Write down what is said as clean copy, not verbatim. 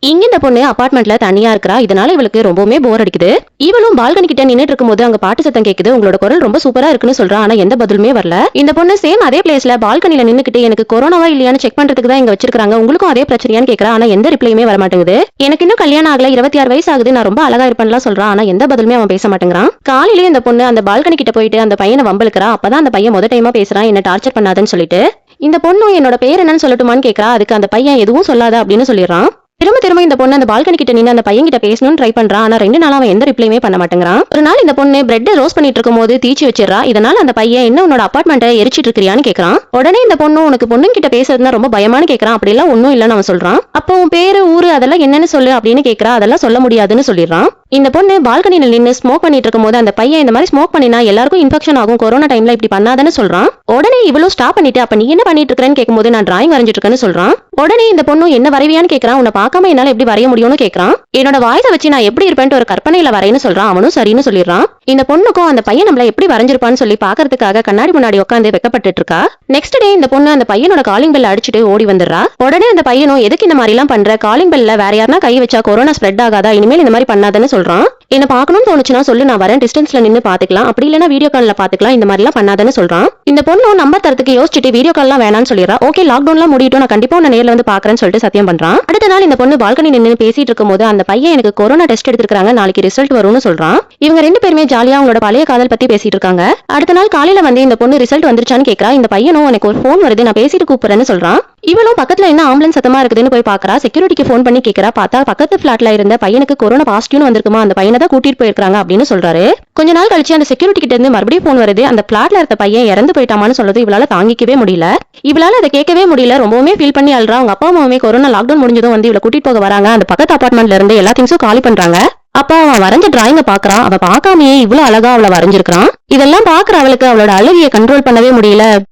இங்க இந்த பொண்ணு அபார்ட்மெண்ட்ல தனியா இருக்கா. இதனால இவளுக்கு ரொம்பவே போர் அடிக்குது. இவளும் பால்கனி கிட்ட நின்னுட்டு இருக்கும்போது அங்க பாட்டு சத்தம் கேக்குது. உங்களோட குரல் ரொம்ப சூப்பரா இருக்குன்னு சொல்றா. ஆனா எந்த பதிலுமே வரல. இந்த பொண்ணு சேம் அதே பிளேஸ்ல பால்கனில நின்னுக்கிட்டு எனக்கு கொரோனாவா இல்லையான்னு செக் பண்றதுக்கு தான் இங்க வச்சிருக்காங்க, உங்களுக்கும் அதே பிரச்சனையான்னு கேக்குறா. ஆனா எந்த ரிப்ளையுமே வர மாட்டேங்குது. எனக்கு இன்னும் கல்யாணம் ஆகல, 26 வயசு ஆகுது, நான் ரொம்ப அழகா இருப்பேன்லாம் சொல்றான். ஆனா எந்த பதிலுமே அவன் பேச மாட்டேங்கிறான். காலையிலேயே இந்த பொண்ணு அந்த பால்கனி கிட்ட போயிட்டு அந்த பையனை வம்பளுக்குறா. அப்பதான் அந்த பையன் முத டைமா பேசுறான், என்ன டார்ச்சர் பண்ணாதன்னு சொல்லிட்டு. இந்த பொண்ணு என்னோட பேர் என்னன்னு சொல்லட்டுமான்னு கேக்குறா. அதுக்கு அந்த பையன் எதுவும் சொல்லாத அப்படின்னு சொல்லிடுறான். திரும்ப திரும்ப இந்த பொண்ணு அந்த பால்கனி கிட்ட நின்று அந்த பையன் கிட்ட பேசணும்னு ட்ரை பண்றான். ஆனா 2 நாளா அவன் எந்த ரிப்ளையுமே பண்ண மாட்டேங்கிறான். ஒரு நாள் இந்த பொண்ணு பிரெட் ரோஸ்ட் பண்ணிட்டு இருக்கும்போது தீச்சி வச்சிடறா. இதனால அந்த பையன் என்ன உன்னோட அபார்ட்மெண்ட்டை எரிச்சிட்டு இருக்கிறியான்னு கேக்குறான். உடனே இந்த பொண்ணு உனக்கு பொண்ணுங்க கிட்ட பேசுறதுனா ரொம்ப பயமானு கேக்குறான். அப்படி எல்லாம் ஒண்ணும் இல்லன்னு அவன் சொல்றான். அப்போ உன் பேரு ஊரு அதெல்லாம் என்னன்னு சொல்லு அப்படின்னு கேக்குறா. அதெல்லாம் சொல்ல முடியாதுன்னு சொல்லிடுறான். இந்த பொண்ணு பால்கனில நின்னு ஸ்மோக் பண்ணிட்டு இருக்கும்போது அந்த பையன் இந்த மாதிரி ஸ்மோக் பண்ணினா எல்லாருக்கும் இன்ஃபெக்ஷன் ஆகும், கொரோனா டைம்ல இப்படி பண்ணாதன்னு சொல்றான். உடனே இவளும் ஸ்டாப் பண்ணிட்டு அப்ப நீ என்ன பண்ணிட்டு இருக்கேன்னு கேட்கும்போது நான் டிராயிங் வரைஞ்சிட்டு இருக்கேன்னு சொல்றான். உடனே இந்த பொண்ணு என்ன வரைவியான்னு கேக்குறான். உன்னை பார்க்காம என்னால எப்படி வரைய முடியும்னு கேக்குறான். என்னோட வாய்ஸை வச்சு நான் எப்படி இருப்பேன்ட்டு ஒரு கற்பனையில வரையன்னு சொல்றான். அவனும் சரின்னு சொல்லிடுறான். இந்த பொண்ணுக்கும் அந்த பையன் நம்மள எப்படி வரைஞ்சிருப்பான்னு சொல்லி பாக்குறதுக்காக கண்ணாடி முன்னாடி உட்காந்து வெக்கப்பட்டு இருக்கா. நெக்ஸ்ட் டே இந்த பொண்ணு அந்த பையனோட காலிங் பெல் அடிச்சுட்டு ஓடி வந்துடுறா. உடனே அந்த பையனும் எதுக்கு இந்த மாதிரி எல்லாம் பண்ற, காலிங் பெல்ல வேற யாருன்னா கை வச்சா கொரோனா ஸ்ப்ரெட் ஆகாதா, இனிமேல் இந்த மாதிரி பண்ணாதன்னு சொல்றான். என்ன பார்க்கணும்னு தோணுச்சுன்னா சொல்லு, நான் வரேன், டிஸ்டன்ஸ்ல நின்னு பாத்துக்கலாம், அப்படி இல்லைன்னா வீடியோ கால்ல பாத்துக்கலாம், இந்த மாதிரி எல்லாம் பண்ணாதன்னு சொல்றான். இந்த பொண்ணு நம்பர் தரத்துக்கு யோசிச்சுட்டு வீடியோ கால்லாம் வேணாம்னு சொல்லிடுறா. ஓகே லாக்டவுன்லாம் முடியட்டும், நான் கண்டிப்பா உன்னை நேர்ல வந்து பாக்குறேன்னு சொல்லிட்டு சத்தியம் பண்றான். அடுத்த நாள் இந்த பொண்ணு பால்கனி நின்னு பேசிட்டு இருக்கும்போது அந்த பையன் எனக்கு கொரோனா டெஸ்ட் எடுத்துருக்காங்க, நாளைக்கு ரிசல்ட் வரும்னு சொல்றான். இவங்க 2 பேருமே ஜாலியா அவங்களோட பழைய காதல் பத்தி பேசிட்டு இருக்காங்க. அடுத்த நாள் காலையில வந்து இந்த பொண்ணு ரிசல்ட் வந்துருச்சான்னு கேக்குறா. இந்த பையனும் எனக்கு ஒரு போன் வருது, நான் பேசிட்டு கூப்பிடுறேன்னு சொல்றான். இவளும் பக்கத்துல என்ன ஆம்புலன்ஸ் சத்தமா இருக்குதுன்னு போய் பாக்குறா. செக்யூரிட்டிக்கு போன் பண்ணி கேக்குறா. பார்த்தா பக்கத்து பிளாட்ல இருந்த பையனுக்கு கொரோனா பாசிட்டிவ்னு வந்திருக்குமா, அந்த பையனை தான் கூட்டிட்டு போயிருக்காங்க அப்படின்னு சொல்றாரு. கொஞ்ச நாள் கழிச்சு அந்த செக்யூரிட்டி கிட்ட இருந்து மறுபடியும் போன் வருது. அந்த பிளாட்ல இருந்த பையன் இறந்து போயிட்டாமான்னு சொல்றது இவளால தாங்கிக்கவே முடியல. இவளால அதை கேட்கவே முடியல. ரொம்பவுமே ஃபீல் பண்ணி அழுறா. அவங்க அப்பா அம்மாவுமே கொரோனா லாக்டவுன் முடிஞ்சதும் வந்து இவளை கூட்டிட்டு போக வராங்க. அந்த பக்கத்து அபார்ட்மெண்ட்ல இருந்து எல்லா திங்ஸும் காலி பண்றாங்க. அப்ப அவன் வரைஞ்ச டிராயிங்க பாக்குறான். அவ பார்க்காமயே இவ்வளவு அழகா அவளை வரைஞ்சிருக்கான். இதெல்லாம் பாக்குற அவளுக்கு அவளோட அழுகையை கண்ட்ரோல் பண்ணவே முடியல.